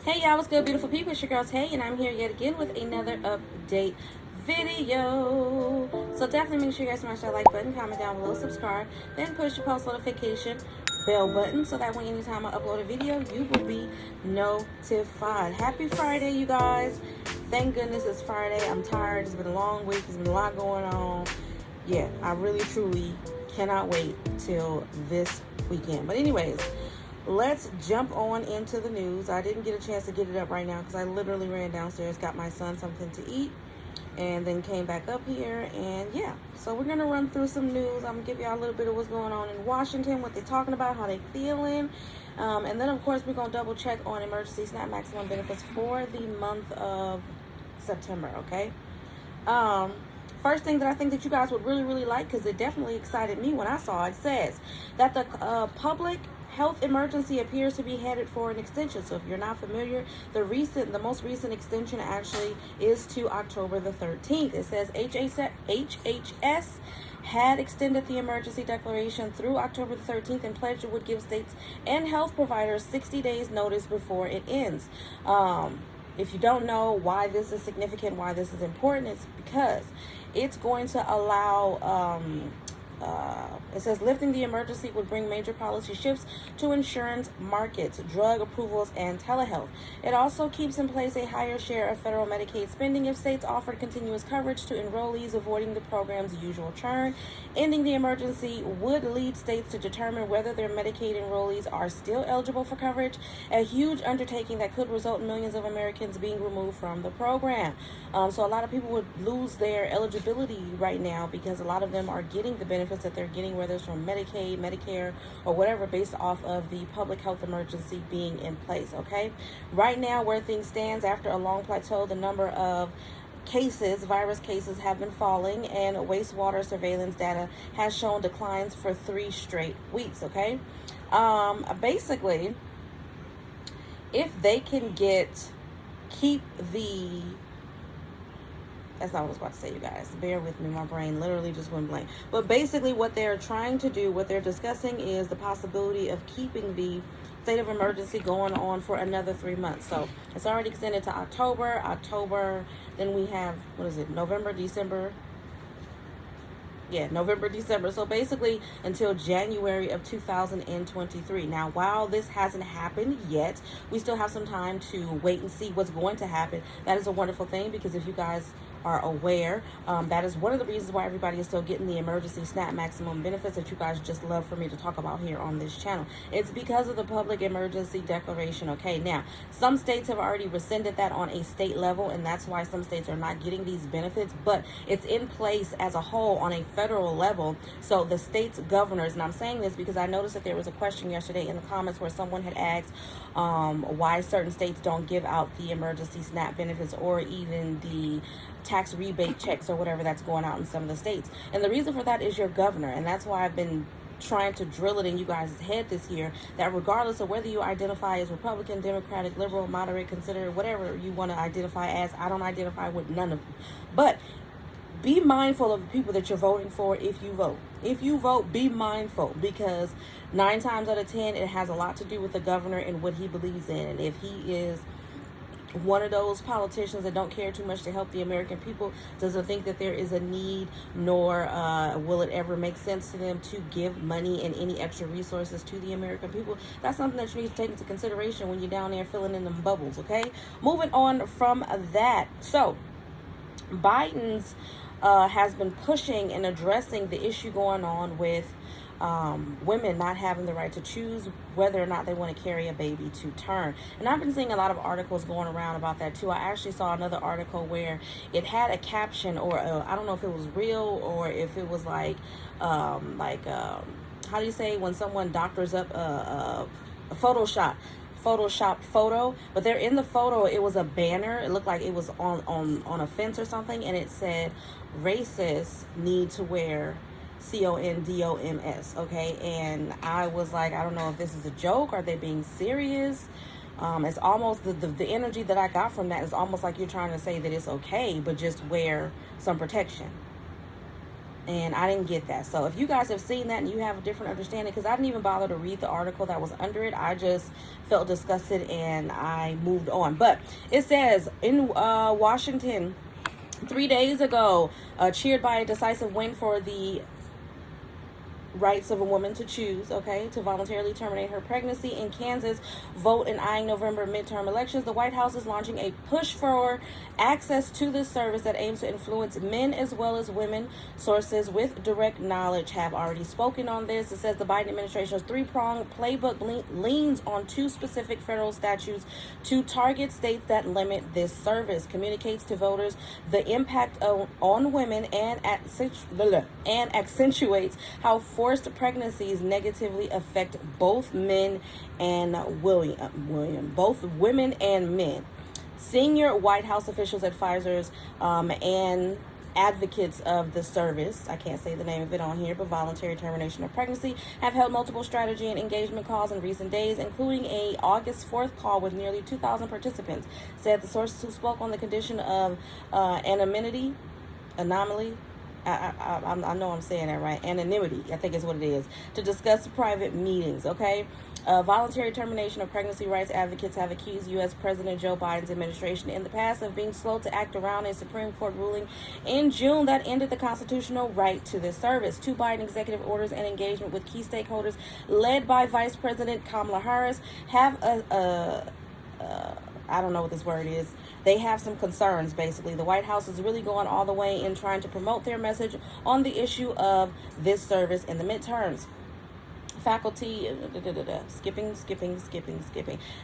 Hey y'all, what's good, beautiful people? It's your girl Tay, and I'm here yet again with another update video. So definitely make sure you guys smash that like button, comment down below, subscribe, then push the post notification bell button so that way anytime I upload a video, you will be notified. Happy Friday, you guys. Thank goodness it's Friday. I'm tired. It's been a long week. There's been a lot going on. Yeah, I really, truly cannot wait till this weekend. But anyways, let's jump on into the news. I didn't get a chance to get it up right now because I literally ran downstairs, got my son something to eat, and then came back up here. And yeah, so we're going to run through some news. I'm going to give y'all a little bit of what's going on in Washington, what they're talking about, how they feeling. And then, of course, we're going to double check on emergency SNAP maximum benefits for the month of September, okay? First thing that I think that you guys would really like, because it definitely excited me when I saw it, says that the public health emergency appears to be headed for an extension. So if you're not familiar, the most recent extension actually is to October the 13th. It says HHS had extended the emergency declaration through October the 13th and pledged it would give states and health providers 60 days notice before it ends. If you don't know why this is significant, why this is important, it's because it's going to allow it says lifting the emergency would bring major policy shifts to insurance markets, drug approvals, and telehealth. It also keeps in place a higher share of federal Medicaid spending if states offered continuous coverage to enrollees, avoiding the program's usual churn. Ending the emergency would lead states to determine whether their Medicaid enrollees are still eligible for coverage, a huge undertaking that could result in millions of Americans being removed from the program. So a lot of people would lose their eligibility right now because a lot of them are getting the benefits that they're getting, whether it's from Medicaid, Medicare, or whatever, based off of the public health emergency being in place, okay? Right now, where things stands, after a long plateau, the number of virus cases have been falling, and wastewater surveillance data has shown declines for 3 straight weeks, okay? Basically, if they can keep the... That's not what I was about to say, you guys. Bear with me. My brain literally just went blank. But basically what they're trying to do, what they're discussing, is the possibility of keeping the state of emergency going on for another 3 months. So it's already extended to October. Then we have, November, December. Yeah, November, December. So basically until January of 2023. Now, while this hasn't happened yet, we still have some time to wait and see what's going to happen. That is a wonderful thing, because if you guys are aware, that is one of the reasons why everybody is still getting the emergency SNAP maximum benefits that you guys just love for me to talk about here on this channel. It's because of the public emergency declaration. Okay, now some states have already rescinded that on a state level, and that's why some states are not getting these benefits, but it's in place as a whole on a federal level. So the state's governors, and I'm saying this because I noticed that there was a question yesterday in the comments where someone had asked why certain states don't give out the emergency SNAP benefits or even the tax rebate checks or whatever that's going out in some of the states. And the reason for that is your governor, and that's why I've been trying to drill it in you guys' head this year, that regardless of whether you identify as Republican, Democratic, liberal, moderate, conservative, whatever you want to identify as, I don't identify with none of them, but be mindful of the people that you're voting for if you vote. If you vote, be mindful, because 9 times out of 10, it has a lot to do with the governor and what he believes in. And if he is one of those politicians that don't care too much to help the American people, doesn't think that there is a need, nor will it ever make sense to them to give money and any extra resources to the American people, that's something that you need to take into consideration when you're down there filling in them bubbles, okay? Moving on from that. So Biden's has been pushing and addressing the issue going on with women not having the right to choose whether or not they want to carry a baby to term. And I've been seeing a lot of articles going around about that too. I actually saw another article where it had a caption, or I don't know if it was real or if it was how do you say when someone doctors up a Photoshop photo, but there in the photo it was a banner. It looked like it was on a fence or something, and it said racists need to wear condoms, okay? And I was like, I don't know if this is a joke, are they being serious? It's almost the energy that I got from that is almost like you're trying to say that it's okay, but just wear some protection. And I didn't get that. So if you guys have seen that and you have a different understanding, because I didn't even bother to read the article that was under it, I just felt disgusted and I moved on. But it says in Washington 3 days ago, cheered by a decisive win for the rights of a woman to choose, okay, to voluntarily terminate her pregnancy. In Kansas, vote and eyeing November midterm elections, the White House is launching a push for access to this service that aims to influence men as well as women. Sources with direct knowledge have already spoken on this. It says the Biden administration's three-pronged playbook leans on two specific federal statutes to target states that limit this service, communicates to voters the impact on women, and accentuates how forced pregnancies negatively affect both men and both women and men. Senior White House officials, advisors, and advocates of the service, I can't say the name of it on here, but voluntary termination of pregnancy, have held multiple strategy and engagement calls in recent days, including a August 4th call with nearly 2,000 participants, said the sources who spoke on the condition of anomaly. I know I'm saying that right. Anonymity, I think is what it is, to discuss private meetings, okay? Voluntary termination of pregnancy rights advocates have accused U.S. President Joe Biden's administration in the past of being slow to act around a Supreme Court ruling in June that ended the constitutional right to this service. Two Biden executive orders and engagement with key stakeholders led by Vice President Kamala Harris have I don't know what this word is. They have some concerns, basically. The White House is really going all the way in trying to promote their message on the issue of this service in the midterms. Faculty, skipping.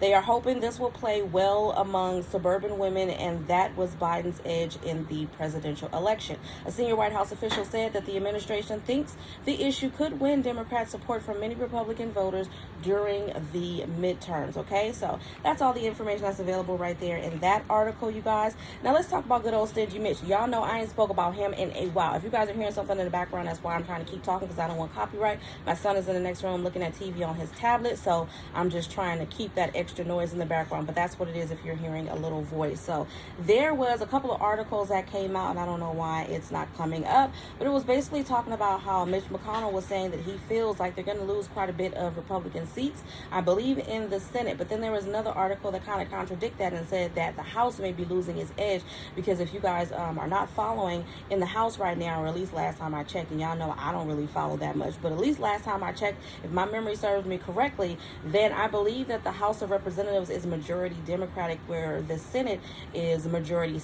They are hoping this will play well among suburban women, and that was Biden's edge in the presidential election. A senior White House official said that the administration thinks the issue could win Democrat support from many Republican voters during the midterms. Okay, so that's all the information that's available right there in that article, you guys. Now let's talk about good old Stingy Mitch. Y'all know I ain't spoke about him in a while. If you guys are hearing something in the background, that's why I'm trying to keep talking, because I don't want copyright. My son is in the next room looking at TV on his tablet, so I'm just trying to keep that extra noise in the background, but that's what it is if you're hearing a little voice. So there was a couple of articles that came out, and I don't know why it's not coming up, but it was basically talking about how Mitch McConnell was saying that he feels like they're going to lose quite a bit of Republican seats, I believe, in the Senate. But then there was another article that kind of contradicted that and said that the House may be losing its edge, because if you guys are not following in the House right now, or at least last time I checked, and y'all know I don't really follow that much, but at least last time I checked, if my memory serves me correctly, then I believe that the House of Representatives is majority Democratic, where the Senate is majority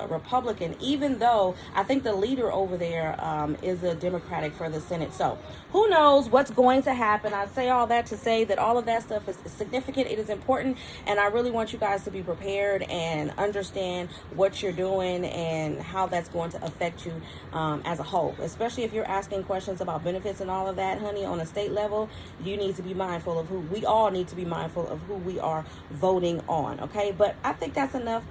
Republican, even though I think the leader over there is a Democratic for the Senate. So who knows what's going to happen. I say all that to say that all of that stuff is significant. It is important, and I really want you guys to be prepared and understand what you're doing and how that's going to affect you as a whole, especially if you're asking questions about benefits and all of that, honey, on a state level. You need to be mindful of we all need to be mindful of who we are voting on, okay? But I think that's enough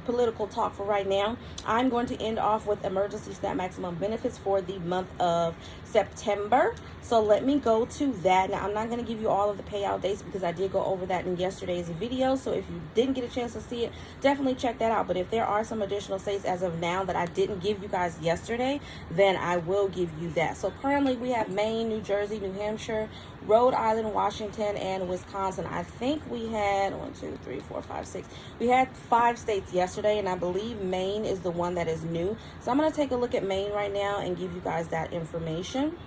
political talk for right now. I'm going to end off with emergency SNAP maximum benefits for the month of September. So let me go to that. Now, I'm not going to give you all of the payout dates because I did go over that in yesterday's video. So if you didn't get a chance to see it, definitely check that out. But if there are some additional states as of now that I didn't give you guys yesterday, then I will give you that. So currently we have Maine, New Jersey, New Hampshire, Rhode Island, Washington, and Wisconsin. I think we had 1, 2, 3, 4, 5, 6. We had 5 states yesterday, and I believe Maine is the one that is new. So I'm going to take a look at Maine right now and give you guys that information.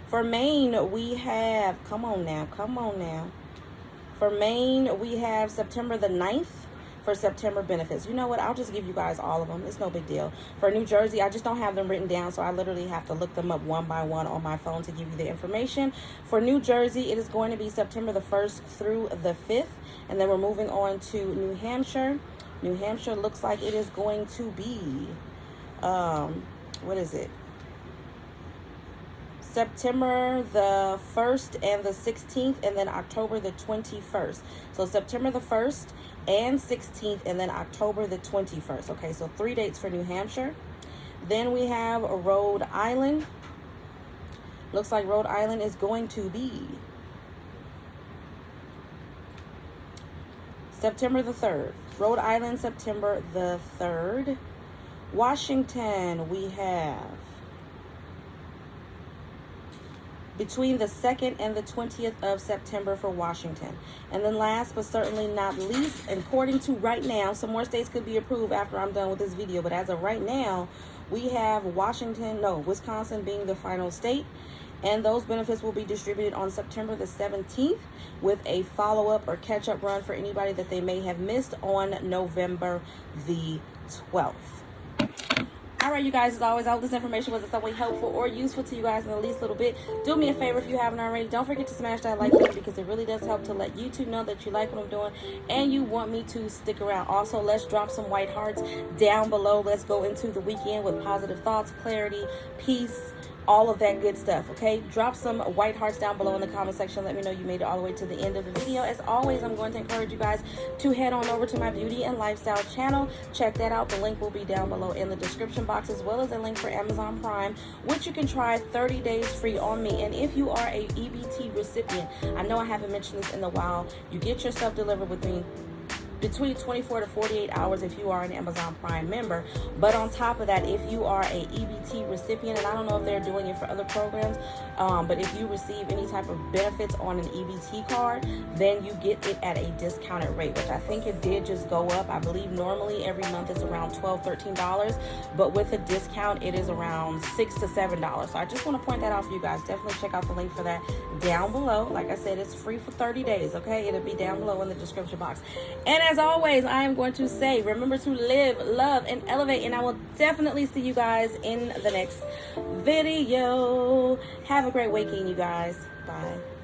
For Maine, we have, come on now. For Maine, we have September the 9th for September benefits. You know what? I'll just give you guys all of them. It's no big deal. For New Jersey, I just don't have them written down, so I literally have to look them up one by one on my phone to give you the information. For New Jersey, it is going to be September the 1st through the 5th, and then we're moving on to New Hampshire. New Hampshire looks like it is going to be, what is it? September the 1st and the 16th, and then October the 21st. So September the 1st and 16th, and then October the 21st. Okay, so 3 dates for New Hampshire. Then we have Rhode Island. Looks like Rhode Island is going to be September the 3rd. Rhode Island, September the 3rd. Washington, we have between the 2nd and the 20th of September for Washington. And then last but certainly not least, according to right now, some more states could be approved after I'm done with this video, but as of right now, we have Wisconsin being the final state. And those benefits will be distributed on September the 17th with a follow-up or catch-up run for anybody that they may have missed on November the 12th. All right, you guys, as always, I hope this information was in some way helpful or useful to you guys in the least little bit. Do me a favor if you haven't already. Don't forget to smash that like button because it really does help to let YouTube know that you like what I'm doing and you want me to stick around. Also, let's drop some white hearts down below. Let's go into the weekend with positive thoughts, clarity, peace, all of that good stuff, okay? Drop some white hearts down below in the comment section. Let me know you made it all the way to the end of the video. As always, I'm going to encourage you guys to head on over to my beauty and lifestyle channel. Check that out. The link will be down below in the description box, as well as a link for Amazon Prime, which you can try 30 days free on me. And if you are a EBT recipient, I know I haven't mentioned this in a while, you get your stuff delivered with me between 24 to 48 hours if you are an Amazon Prime member. But on top of that, if you are a EBT recipient, and I don't know if they're doing it for other programs, but if you receive any type of benefits on an EBT card, then you get it at a discounted rate, which I think it did just go up. I believe normally every month it's around $12, $13, but with a discount it is around $6 to $7. So I just want to point that out for you guys. Definitely check out the link for that down below. Like I said, it's free for 30 days, okay? It'll be down below in the description box. And as always, I am going to say, remember to live, love, and elevate, and I will definitely see you guys in the next video. Have a great weekend, you guys. Bye.